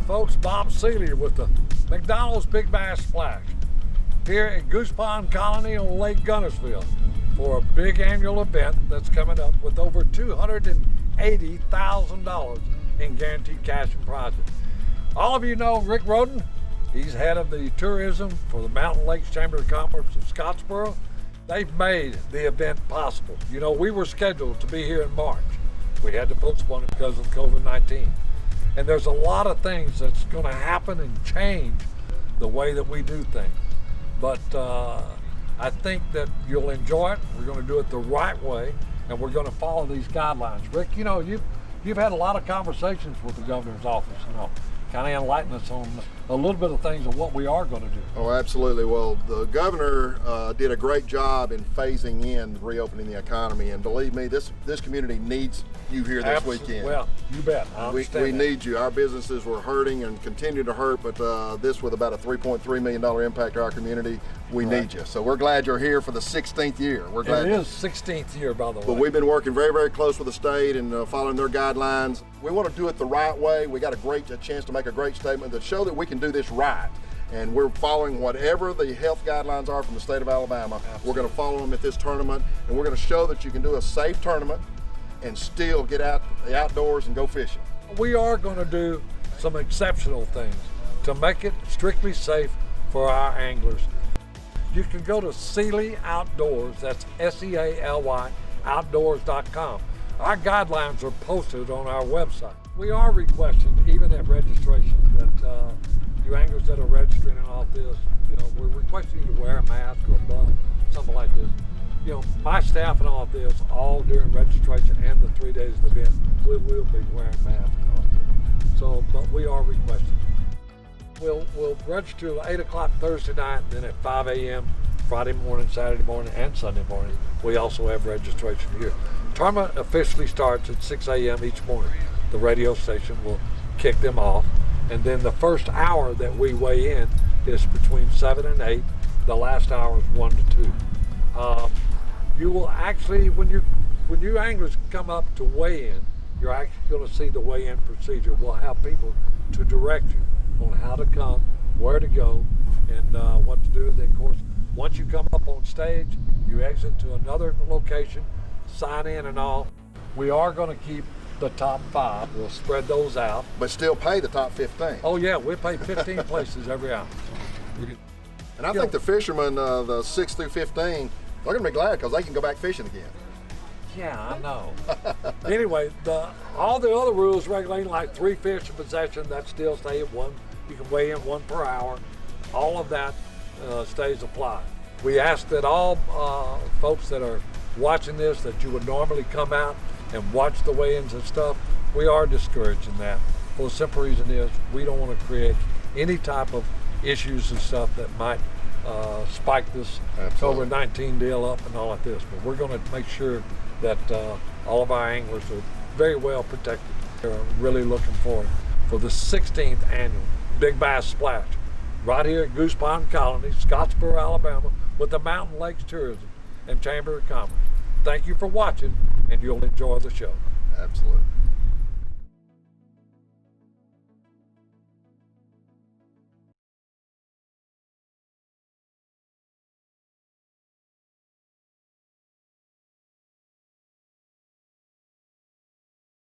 folks, Bob Seeley with the McDonald's Big Bass Splash here at Goose Pond Colony on Lake Guntersville for a big annual event that's coming up with over $280,000 in guaranteed cash and prizes. All of you know Rick Roden. He's head of the tourism for the Mountain Lakes Chamber of Commerce of Scottsboro. They've made the event possible. You know, we were scheduled to be here in March. We had to postpone it because of COVID-19. And there's a lot of things that's going to happen and change the way that we do things. But I think that you'll enjoy it. We're going to do it the right way, and we're going to follow these guidelines. Rick, you know, you've had a lot of conversations with the governor's office, you know, kind of enlighten us on a little bit of things of what we are going to do. Oh, absolutely. Well, the governor did a great job in phasing in reopening the economy, and believe me, this community needs you here this weekend. Well, you bet. I understand we need you. Our businesses were hurting and continue to hurt, but this with about a $3.3 million impact to our community, we need you. So we're glad you're here for the 16th year. We're glad. It is 16th year, by the way. But we've been working very, very close with the state and following their guidelines. We want to do it the right way. We got a chance to make a great statement that show that we can do this right. And we're following whatever the health guidelines are from the state of Alabama. Absolutely. We're going to follow them at this tournament, and we're going to show that you can do a safe tournament and still get out the outdoors and go fishing. We are going to do some exceptional things to make it strictly safe for our anglers. You can go to Sealy Outdoors, that's SEALY outdoors.com. Our guidelines are posted on our website. We are requesting, even at registration, that you anglers that are registering and all this, you know, we're requesting you to wear a mask or a glove, something like this. You know, my staff and all of this, all during registration and the 3 days of the event, we will be wearing masks and all this. So, but we are requesting. We'll register at 8 o'clock Thursday night, and then at 5 a.m. Friday morning, Saturday morning, and Sunday morning. We also have registration here. Tournament officially starts at 6 a.m. each morning. The radio station will kick them off, and then the first hour that we weigh in is between 7 and 8. The last hour is 1 to 2. You will actually, when you anglers come up to weigh in, you're actually going to see the weigh-in procedure. We'll have people to direct you on how to come, where to go, and what to do. Then, of course, once you come up on stage, you exit to another location, sign in and all. We are going to keep the top 5. We'll spread those out. But still pay the top 15. Oh, yeah, we pay 15 places every hour. And I think the fishermen, the 6 through 15, they're going to be glad because they can go back fishing again. Yeah, I know. Anyway, all the other rules regulating like 3 fish in possession, that still stay at 1. You can weigh in 1 per hour. All of that stays applied. We ask that all folks that are watching this, that you would normally come out and watch the weigh-ins and stuff. We are discouraging that. For the simple reason is we don't want to create any type of issues and stuff that might spike this COVID-19 deal up and all of this. But we're going to make sure that all of our anglers are very well protected. They're really looking forward for the 16th annual Big Bass Splash right here at Goose Pond Colony, Scottsboro, Alabama, with the Mountain Lakes Tourism and Chamber of Commerce. Thank you for watching, and you'll enjoy the show. Absolutely.